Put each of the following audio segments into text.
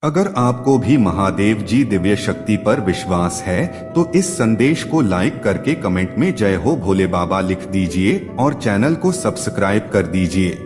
अगर आपको भी महादेव जी दिव्य शक्ति पर विश्वास है तो इस संदेश को लाइक करके कमेंट में जय हो भोले बाबा लिख दीजिए और चैनल को सब्सक्राइब कर दीजिए।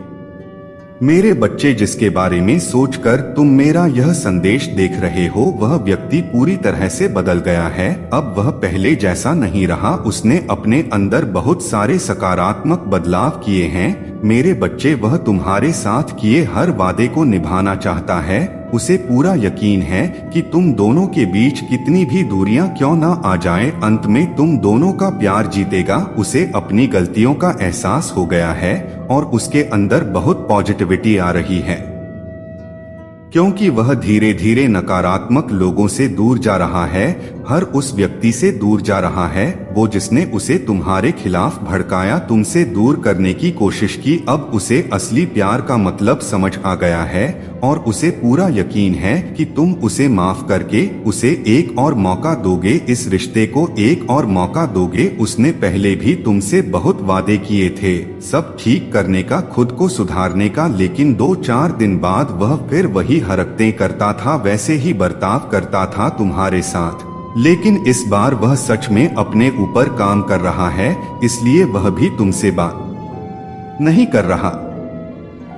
मेरे बच्चे, जिसके बारे में सोचकर तुम मेरा यह संदेश देख रहे हो वह व्यक्ति पूरी तरह से बदल गया है। अब वह पहले जैसा नहीं रहा। उसने अपने अंदर बहुत सारे सकारात्मक बदलाव किए हैं। मेरे बच्चे, वह तुम्हारे साथ किए हर वादे को निभाना चाहता है। उसे पूरा यकीन है कि तुम दोनों के बीच कितनी भी दूरियां क्यों ना आ जाएं, अंत में तुम दोनों का प्यार जीतेगा। उसे अपनी गलतियों का एहसास हो गया है और उसके अंदर बहुत पॉजिटिविटी आ रही है, क्योंकि वह धीरे धीरे नकारात्मक लोगों से दूर जा रहा है। हर उस व्यक्ति से दूर जा रहा है वो जिसने उसे तुम्हारे खिलाफ भड़काया, तुमसे दूर करने की कोशिश की। अब उसे असली प्यार का मतलब समझ आ गया है और उसे पूरा यकीन है कि तुम उसे माफ करके उसे एक और मौका दोगे, इस रिश्ते को एक और मौका दोगे। उसने पहले भी तुमसे बहुत वादे किए थे सब ठीक करने का, खुद को सुधारने का, लेकिन 2-4 दिन बाद वह फिर वही हरकतें करता था, वैसे ही बर्ताव करता था तुम्हारे साथ। लेकिन इस बार वह सच में अपने ऊपर काम कर रहा है, इसलिए वह भी तुमसे बात नहीं कर रहा,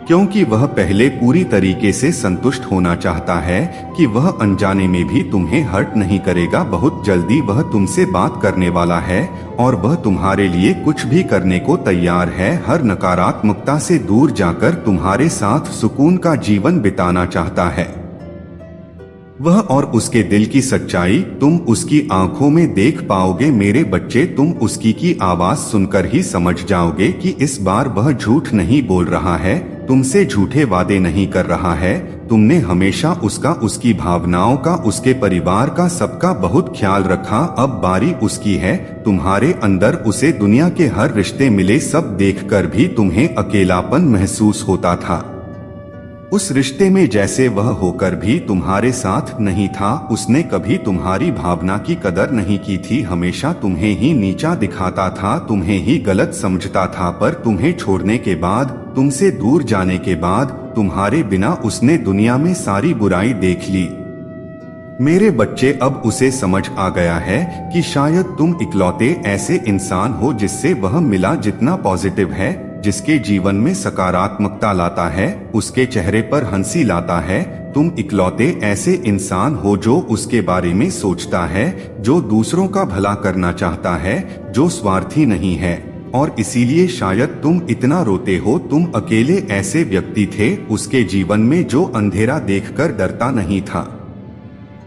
क्योंकि वह पहले पूरी तरीके से संतुष्ट होना चाहता है कि वह अनजाने में भी तुम्हें हर्ट नहीं करेगा। बहुत जल्दी वह तुमसे बात करने वाला है और वह तुम्हारे लिए कुछ भी करने को तैयार है। हर नकारात्मकता से दूर जाकर तुम्हारे साथ सुकून का जीवन बिताना चाहता है। वह और उसके दिल की सच्चाई तुम उसकी आंखों में देख पाओगे। मेरे बच्चे, तुम उसकी की आवाज सुनकर ही समझ जाओगे कि इस बार वह झूठ नहीं बोल रहा है, तुमसे झूठे वादे नहीं कर रहा है। तुमने हमेशा उसका, उसकी भावनाओं का, उसके परिवार का, सबका बहुत ख्याल रखा। अब बारी उसकी है। तुम्हारे अंदर उसे दुनिया के हर रिश्ते मिले, सब देखकर भी तुम्हें अकेलापन महसूस होता था। उस रिश्ते में जैसे वह होकर भी तुम्हारे साथ नहीं था। उसने कभी तुम्हारी भावना की कदर नहीं की थी, हमेशा तुम्हें ही नीचा दिखाता था, तुम्हें ही गलत समझता था। पर तुम्हें छोड़ने के बाद, तुमसे दूर जाने के बाद, तुम्हारे बिना उसने दुनिया में सारी बुराई देख ली। मेरे बच्चे, अब उसे समझ आ गया है कि शायद तुम इकलौते ऐसे इंसान हो जिससे वह मिला, जितना पॉजिटिव है, जिसके जीवन में सकारात्मकता लाता है, उसके चेहरे पर हंसी लाता है। तुम इकलौते ऐसे इंसान हो जो उसके बारे में सोचता है, जो दूसरों का भला करना चाहता है, जो स्वार्थी नहीं है। और इसीलिए शायद तुम इतना रोते हो। तुम अकेले ऐसे व्यक्ति थे उसके जीवन में जो अंधेरा देखकर डरता नहीं था।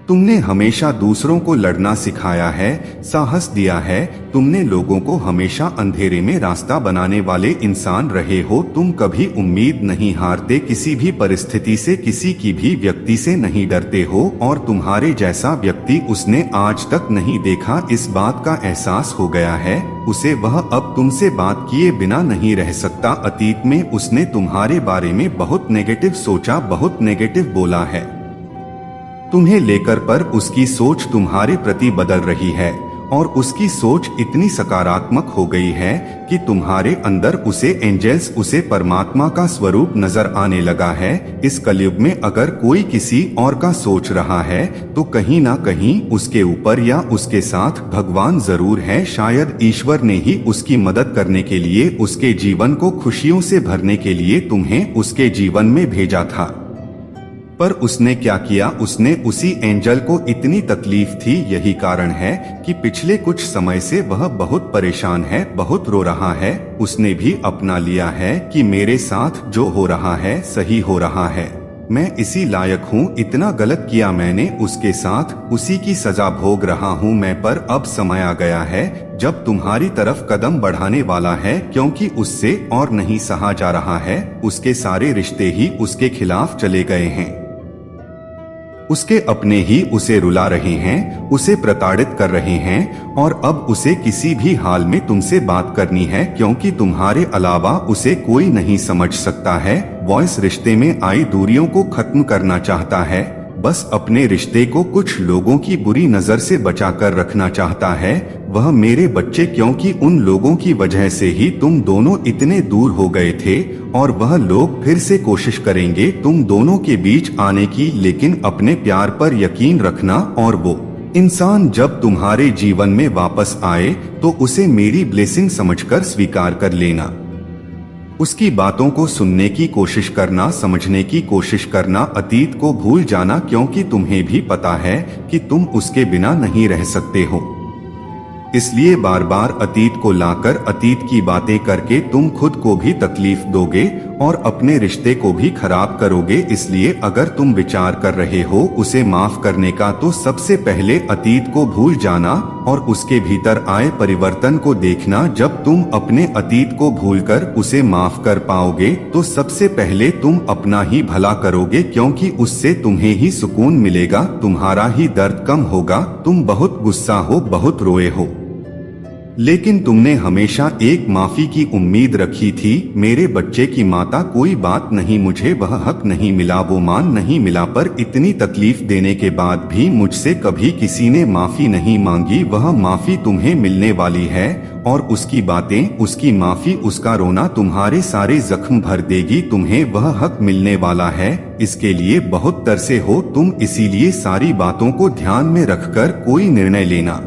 तुमने हमेशा दूसरों को लड़ना सिखाया है, साहस दिया है। तुमने लोगों को हमेशा अंधेरे में रास्ता बनाने वाले इंसान रहे हो। तुम कभी उम्मीद नहीं हारते, किसी भी परिस्थिति से, किसी की भी व्यक्ति से नहीं डरते हो। और तुम्हारे जैसा व्यक्ति उसने आज तक नहीं देखा, इस बात का एहसास हो गया है उसे। वह अब तुमसे बात किए बिना नहीं रह सकता। अतीत में उसने तुम्हारे बारे में बहुत नेगेटिव सोचा, बहुत नेगेटिव बोला है तुम्हें लेकर, पर उसकी सोच तुम्हारे प्रति बदल रही है और उसकी सोच इतनी सकारात्मक हो गई है कि तुम्हारे अंदर उसे एंजल्स, उसे परमात्मा का स्वरूप नजर आने लगा है। इस कलयुग में अगर कोई किसी और का सोच रहा है तो कहीं ना कहीं उसके ऊपर या उसके साथ भगवान जरूर है। शायद ईश्वर ने ही उसकी मदद करने के लिए, उसके जीवन को खुशियों से भरने के लिए तुम्हें उसके जीवन में भेजा था। पर उसने क्या किया, उसने उसी एंजल को इतनी तकलीफ थी, यही कारण है कि पिछले कुछ समय से वह बहुत परेशान है, बहुत रो रहा है। उसने भी अपना लिया है कि मेरे साथ जो हो रहा है सही हो रहा है, मैं इसी लायक हूँ, इतना गलत किया मैंने उसके साथ, उसी की सजा भोग रहा हूँ मैं। पर अब समय आ गया है जब तुम्हारी तरफ कदम बढ़ाने वाला है, क्योंकि उससे और नहीं सहा जा रहा है। उसके सारे रिश्ते ही उसके खिलाफ चले गए हैं, उसके अपने ही उसे रुला रहे हैं, उसे प्रताड़ित कर रहे हैं। और अब उसे किसी भी हाल में तुमसे बात करनी है, क्योंकि तुम्हारे अलावा उसे कोई नहीं समझ सकता है। वॉइस रिश्ते में आई दूरियों को खत्म करना चाहता है। बस अपने रिश्ते को कुछ लोगों की बुरी नजर से बचाकर रखना चाहता है वह मेरे बच्चे, क्योंकि उन लोगों की वजह से ही तुम दोनों इतने दूर हो गए थे और वह लोग फिर से कोशिश करेंगे तुम दोनों के बीच आने की, लेकिन अपने प्यार पर यकीन रखना और वो इंसान जब तुम्हारे जीवन में वापस आए तो उसे मेरी ब्लेसिंग समझकर स्वीकार कर लेना। उसकी बातों को सुनने की कोशिश करना, समझने की कोशिश करना, अतीत को भूल जाना, क्योंकि तुम्हें भी पता है कि तुम उसके बिना नहीं रह सकते हो। इसलिए बार बार अतीत को लाकर अतीत की बातें करके तुम खुद को भी तकलीफ दोगे और अपने रिश्ते को भी खराब करोगे। इसलिए अगर तुम विचार कर रहे हो उसे माफ करने का, तो सबसे पहले अतीत को भूल जाना और उसके भीतर आए परिवर्तन को देखना। जब तुम अपने अतीत को भूलकर उसे माफ कर पाओगे तो सबसे पहले तुम अपना ही भला करोगे, क्योंकि उससे तुम्हें ही सुकून मिलेगा, तुम्हारा ही दर्द कम होगा। तुम बहुत गुस्सा हो, बहुत रोए हो, लेकिन तुमने हमेशा एक माफी की उम्मीद रखी थी। मेरे बच्चे की माता, कोई बात नहीं, मुझे वह हक नहीं मिला, वो मान नहीं मिला, पर इतनी तकलीफ देने के बाद भी मुझसे कभी किसी ने माफी नहीं मांगी। वह माफी तुम्हें मिलने वाली है और उसकी बातें, उसकी माफी, उसका रोना तुम्हारे सारे जख्म भर देगी। तुम्हें वह हक मिलने वाला है, इसके लिए बहुत तरसे हो तुम। इसीलिए सारी बातों को ध्यान में रखकर कोई निर्णय लेना।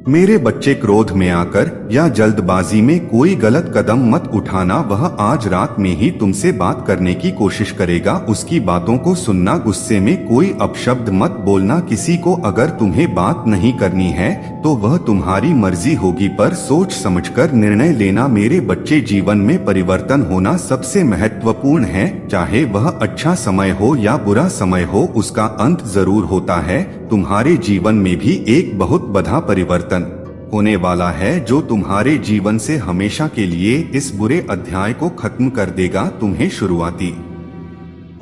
मेरे बच्चे, क्रोध में आकर या जल्दबाजी में कोई गलत कदम मत उठाना। वह आज रात में ही तुमसे बात करने की कोशिश करेगा, उसकी बातों को सुनना, गुस्से में कोई अपशब्द मत बोलना किसी को। अगर तुम्हें बात नहीं करनी है तो वह तुम्हारी मर्जी होगी, पर सोच समझकर निर्णय लेना। मेरे बच्चे, जीवन में परिवर्तन होना सबसे महत्वपूर्ण है, चाहे वह अच्छा समय हो या बुरा समय हो, उसका अंत जरूर होता है। तुम्हारे जीवन में भी एक बहुत बड़ा परिवर्तन होने वाला है जो तुम्हारे जीवन से हमेशा के लिए इस बुरे अध्याय को खत्म कर देगा। तुम्हें शुरुआती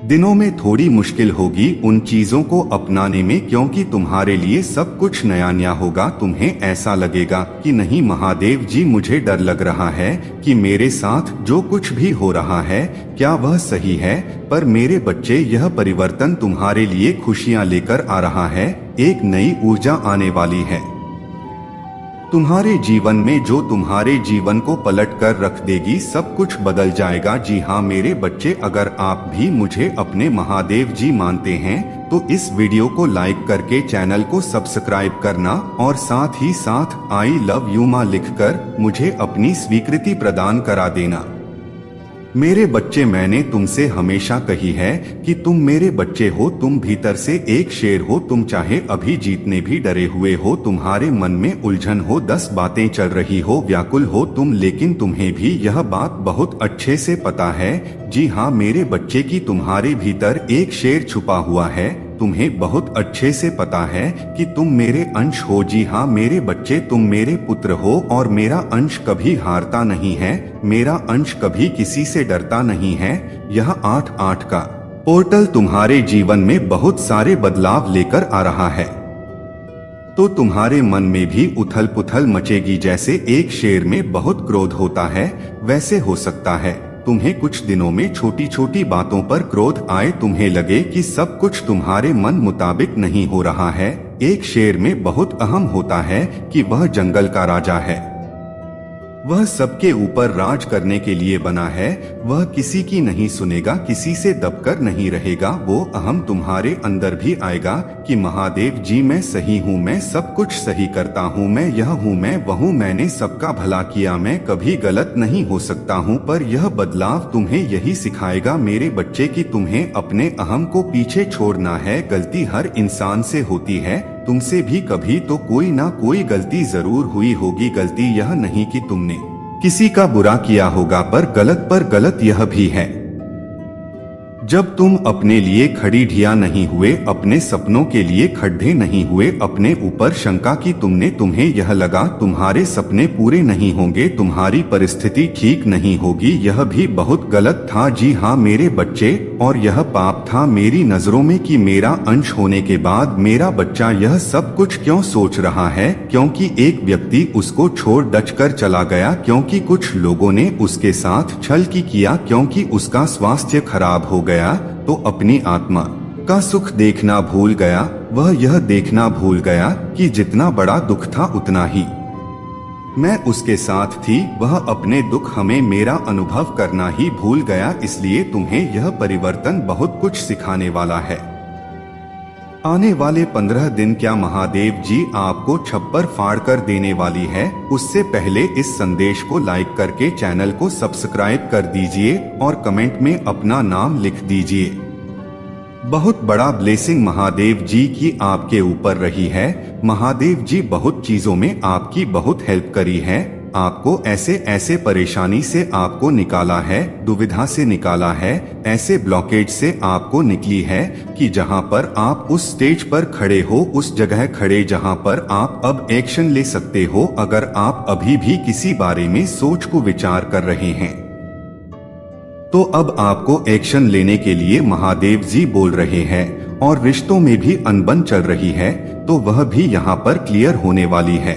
दिनों में थोड़ी मुश्किल होगी उन चीजों को अपनाने में, क्योंकि तुम्हारे लिए सब कुछ नया नया होगा। तुम्हें ऐसा लगेगा कि नहीं महादेव जी, मुझे डर लग रहा है कि मेरे साथ जो कुछ भी हो रहा है क्या वह सही है। पर मेरे बच्चे, यह परिवर्तन तुम्हारे लिए खुशियां लेकर आ रहा है, एक नई ऊर्जा आने वाली है तुम्हारे जीवन में, जो तुम्हारे जीवन को पलट कर रख देगी। सब कुछ बदल जाएगा। जी हाँ मेरे बच्चे, अगर आप भी मुझे अपने महादेव जी मानते हैं तो इस वीडियो को लाइक करके चैनल को सब्सक्राइब करना और साथ ही साथ आई लव यू माँ लिखकर मुझे अपनी स्वीकृति प्रदान करा देना। मेरे बच्चे, मैंने तुमसे हमेशा कही है कि तुम मेरे बच्चे हो, तुम भीतर से एक शेर हो। तुम चाहे अभी जीतने भी डरे हुए हो, तुम्हारे मन में उलझन हो, 10 बातें चल रही हो, व्याकुल हो तुम, लेकिन तुम्हें भी यह बात बहुत अच्छे से पता है। जी हाँ मेरे बच्चे, की तुम्हारे भीतर एक शेर छुपा हुआ है। तुम्हें बहुत अच्छे से पता है कि तुम मेरे अंश हो। जी हाँ मेरे बच्चे, तुम मेरे पुत्र हो और मेरा अंश कभी हारता नहीं है, मेरा अंश कभी किसी से डरता नहीं है। यह 8-8 का पोर्टल तुम्हारे जीवन में बहुत सारे बदलाव लेकर आ रहा है, तो तुम्हारे मन में भी उथल पुथल मचेगी। जैसे एक शेर में बहुत क्रोध होता है, वैसे हो सकता है तुम्हें कुछ दिनों में छोटी छोटी बातों पर क्रोध आए, तुम्हें लगे कि सब कुछ तुम्हारे मन मुताबिक नहीं हो रहा है। एक शेर में बहुत अहम होता है कि वह जंगल का राजा है, वह सबके ऊपर राज करने के लिए बना है। वह किसी की नहीं सुनेगा, किसी से दबकर नहीं रहेगा। वो अहम तुम्हारे अंदर भी आएगा कि महादेव जी मैं सही हूँ, मैं सब कुछ सही करता हूँ, मैं यह हूँ, मैं वह हूँ, मैंने सबका भला किया, मैं कभी गलत नहीं हो सकता हूँ। पर यह बदलाव तुम्हें यही सिखाएगा मेरे बच्चे कि तुम्हें अपने अहम को पीछे छोड़ना है। गलती हर इंसान से होती है, तुमसे भी कभी तो कोई ना कोई गलती जरूर हुई होगी। गलती यह नहीं कि तुमने किसी का बुरा किया होगा, पर गलत यह भी है जब तुम अपने लिए खड़ी ढिया नहीं हुए, अपने सपनों के लिए खड्डे नहीं हुए, अपने ऊपर शंका की तुमने, तुम्हें यह लगा तुम्हारे सपने पूरे नहीं होंगे, तुम्हारी परिस्थिति ठीक नहीं होगी। यह भी बहुत गलत था। जी हाँ मेरे बच्चे, और यह पाप था मेरी नजरों में कि मेरा अंश होने के बाद मेरा बच्चा यह सब कुछ क्यों सोच रहा है, क्योंकि एक व्यक्ति उसको छोड़ डचकर चला गया, क्योंकि कुछ लोगों ने उसके साथ छल की किया, क्योंकि उसका स्वास्थ्य खराब हो गया। तो अपनी आत्मा का सुख देखना भूल गया। वह यह देखना भूल गया कि जितना बड़ा दुख था उतना ही मैं उसके साथ थी। वह अपने दुख हमें मेरा अनुभव करना ही भूल गया। इसलिए तुम्हें यह परिवर्तन बहुत कुछ सिखाने वाला है। आने वाले 15 दिन क्या महादेव जी आपको छप्पर फाड़ कर देने वाली है? उससे पहले इस संदेश को लाइक करके चैनल को सब्सक्राइब कर दीजिए और कमेंट में अपना नाम लिख दीजिए। बहुत बड़ा ब्लेसिंग महादेव जी की आपके ऊपर रही है। महादेव जी बहुत चीजों में आपकी बहुत हेल्प करी है। आपको ऐसे परेशानी से आपको निकाला है, दुविधा से निकाला है, ऐसे ब्लॉकेज से आपको निकली है कि जहां पर आप उस स्टेज पर खड़े हो, उस जगह खड़े जहां पर आप अब एक्शन ले सकते हो। अगर आप अभी भी किसी बारे में सोच को विचार कर रहे हैं तो अब आपको एक्शन लेने के लिए महादेव जी बोल रहे हैं। और रिश्तों में भी अनबन चल रही है तो वह भी यहाँ पर क्लियर होने वाली है।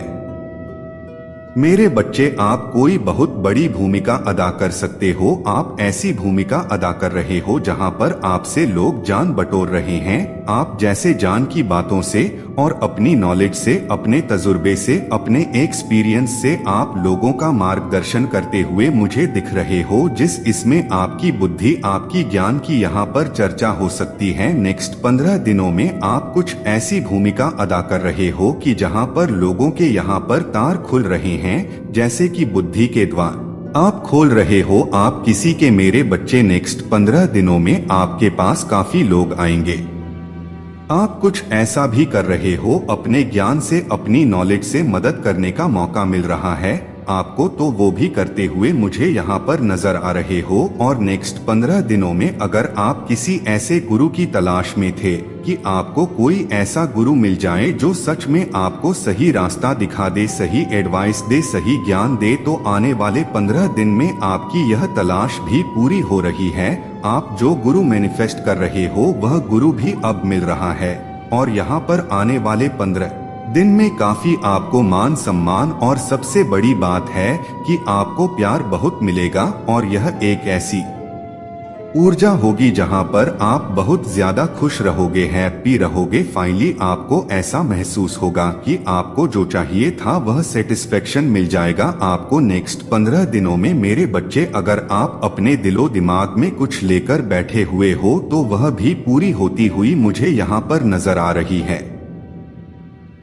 मेरे बच्चे, आप कोई बहुत बड़ी भूमिका अदा कर सकते हो। आप ऐसी भूमिका अदा कर रहे हो जहां पर आपसे लोग जान बटोर रहे हैं। आप जैसे जान की बातों से और अपनी नॉलेज से, अपने तजुर्बे से, अपने एक्सपीरियंस से आप लोगों का मार्गदर्शन करते हुए मुझे दिख रहे हो। इसमें आपकी बुद्धि, आपकी ज्ञान की यहाँ पर चर्चा हो सकती है। नेक्स्ट 15 दिनों में आप कुछ ऐसी भूमिका अदा कर रहे हो कि जहाँ पर लोगों के यहाँ पर तार खुल रहे हैं, जैसे कि बुद्धि के द्वार आप खोल रहे हो। आप किसी के मेरे बच्चे नेक्स्ट 15 दिनों में आपके पास काफी लोग आएंगे। आप कुछ ऐसा भी कर रहे हो, अपने ज्ञान से, अपनी नॉलेज से मदद करने का मौका मिल रहा है आपको, तो वो भी करते हुए मुझे यहाँ पर नजर आ रहे हो। और नेक्स्ट 15 दिनों में अगर आप किसी ऐसे गुरु की तलाश में थे कि आपको कोई ऐसा गुरु मिल जाए जो सच में आपको सही रास्ता दिखा दे, सही एडवाइस दे, सही ज्ञान दे, तो आने वाले 15 दिन में आपकी यह तलाश भी पूरी हो रही है। आप जो गुरु मैनिफेस्ट कर रहे हो वह गुरु भी अब मिल रहा है। और यहाँ पर आने वाले 15 दिन में काफी आपको मान सम्मान, और सबसे बड़ी बात है कि आपको प्यार बहुत मिलेगा। और यह एक ऐसी ऊर्जा होगी जहां पर आप बहुत ज्यादा खुश रहोगे, हैप्पी रहोगे। फाइनली आपको ऐसा महसूस होगा कि आपको जो चाहिए था वह सेटिस्फेक्शन मिल जाएगा आपको नेक्स्ट 15 दिनों में। मेरे बच्चे, अगर आप अपने दिलो दिमाग में कुछ लेकर बैठे हुए हो तो वह भी पूरी होती हुई मुझे यहाँ पर नजर आ रही है।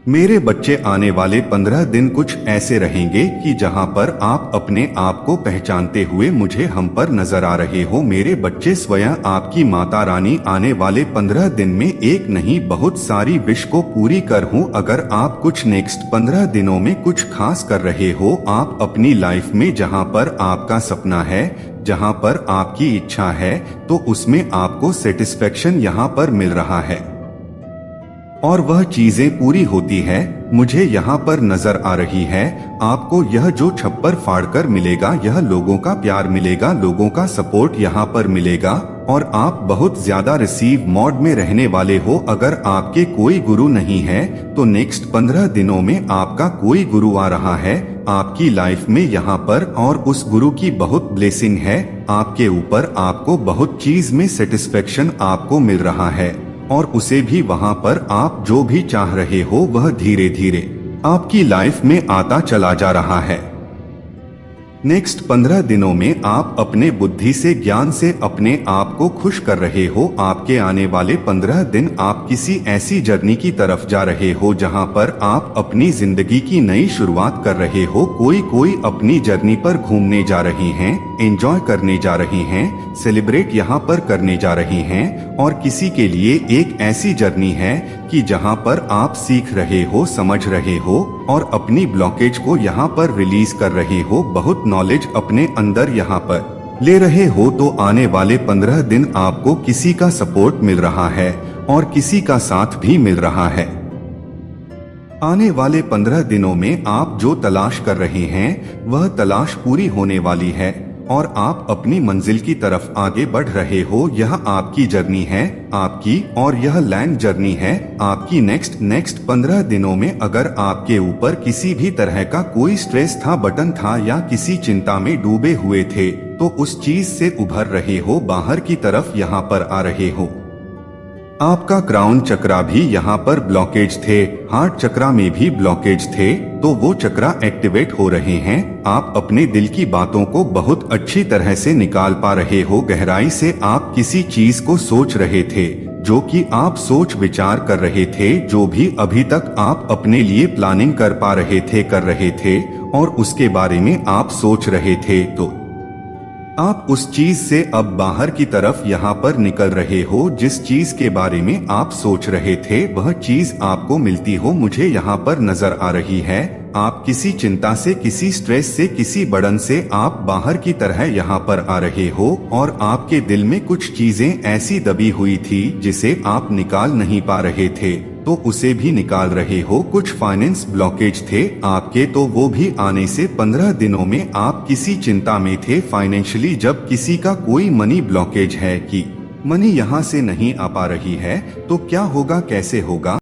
मेरे बच्चे, आने वाले 15 दिन कुछ ऐसे रहेंगे कि जहां पर आप अपने आप को पहचानते हुए मुझे हम पर नजर आ रहे हो। मेरे बच्चे, स्वयं आपकी माता रानी आने वाले 15 दिन में एक नहीं बहुत सारी विश को पूरी कर हूं। अगर आप कुछ नेक्स्ट 15 दिनों में कुछ खास कर रहे हो आप अपनी लाइफ में, जहां पर आपका सपना है, जहां पर आपकी इच्छा है, तो उसमें आपको सेटिस्फेक्शन यहां पर मिल रहा है और वह चीजें पूरी होती है मुझे यहाँ पर नजर आ रही है। आपको यह जो छप्पर फाड़कर मिलेगा, यह लोगों का प्यार मिलेगा, लोगों का सपोर्ट यहाँ पर मिलेगा और आप बहुत ज्यादा रिसीव मोड में रहने वाले हो। अगर आपके कोई गुरु नहीं है तो नेक्स्ट 15 दिनों में आपका कोई गुरु आ रहा है आपकी लाइफ में यहाँ पर, और उस गुरु की बहुत ब्लेसिंग है आपके ऊपर। आपको बहुत चीज में सेटिस्फेक्शन आपको मिल रहा है और उसे भी वहां पर आप जो भी चाह रहे हो वह धीरे धीरे आपकी लाइफ में आता चला जा रहा है। नेक्स्ट 15 दिनों में आप अपने बुद्धि से, ज्ञान से अपने आप को खुश कर रहे हो। आपके आने वाले 15 दिन आप किसी ऐसी जर्नी की तरफ जा रहे हो जहां पर आप अपनी जिंदगी की नई शुरुआत कर रहे हो। कोई अपनी जर्नी पर घूमने जा रहे हैं, एंजॉय करने जा रहे हैं, सेलिब्रेट यहाँ पर करने जा रहे हैं। और किसी के लिए एक ऐसी जर्नी है कि जहां पर आप सीख रहे हो, समझ रहे हो और अपनी ब्लॉकेज को यहाँ पर रिलीज कर रहे हो, बहुत नॉलेज अपने अंदर यहाँ पर ले रहे हो। तो आने वाले 15 दिन आपको किसी का सपोर्ट मिल रहा है और किसी का साथ भी मिल रहा है। आने वाले 15 दिनों में आप जो तलाश कर रहे हैं वह तलाश पूरी होने वाली है और आप अपनी मंजिल की तरफ आगे बढ़ रहे हो। यह आपकी जर्नी है आपकी, और यह लैंड जर्नी है आपकी। नेक्स्ट 15 दिनों में अगर आपके ऊपर किसी भी तरह का कोई स्ट्रेस था, बटन था या किसी चिंता में डूबे हुए थे तो उस चीज से उभर रहे हो, बाहर की तरफ यहाँ पर आ रहे हो। आपका क्राउन चक्रा भी यहाँ पर ब्लॉकेज थे, हार्ट चक्रा में भी ब्लॉकेज थे, तो वो चक्रा एक्टिवेट हो रहे हैं। आप अपने दिल की बातों को बहुत अच्छी तरह से निकाल पा रहे हो। गहराई से आप किसी चीज को सोच रहे थे, जो कि आप सोच विचार कर रहे थे, जो भी अभी तक आप अपने लिए प्लानिंग कर पा रहे थे, कर रहे थे, और उसके बारे में आप सोच रहे थे, तो आप उस चीज से अब बाहर की तरफ यहाँ पर निकल रहे हो। जिस चीज के बारे में आप सोच रहे थे वह चीज आपको मिलती हो मुझे यहाँ पर नजर आ रही है। आप किसी चिंता से, किसी स्ट्रेस से, किसी बर्डन से आप बाहर की तरह यहाँ पर आ रहे हो, और आपके दिल में कुछ चीजें ऐसी दबी हुई थी जिसे आप निकाल नहीं पा रहे थे, तो उसे भी निकाल रहे हो। कुछ फाइनेंस ब्लॉकेज थे आपके, तो वो भी आने से 15 दिनों में आप किसी चिंता में थे फाइनेंशियली। जब किसी का कोई मनी ब्लॉकेज है कि मनी यहाँ से नहीं आ पा रही है, तो क्या होगा, कैसे होगा,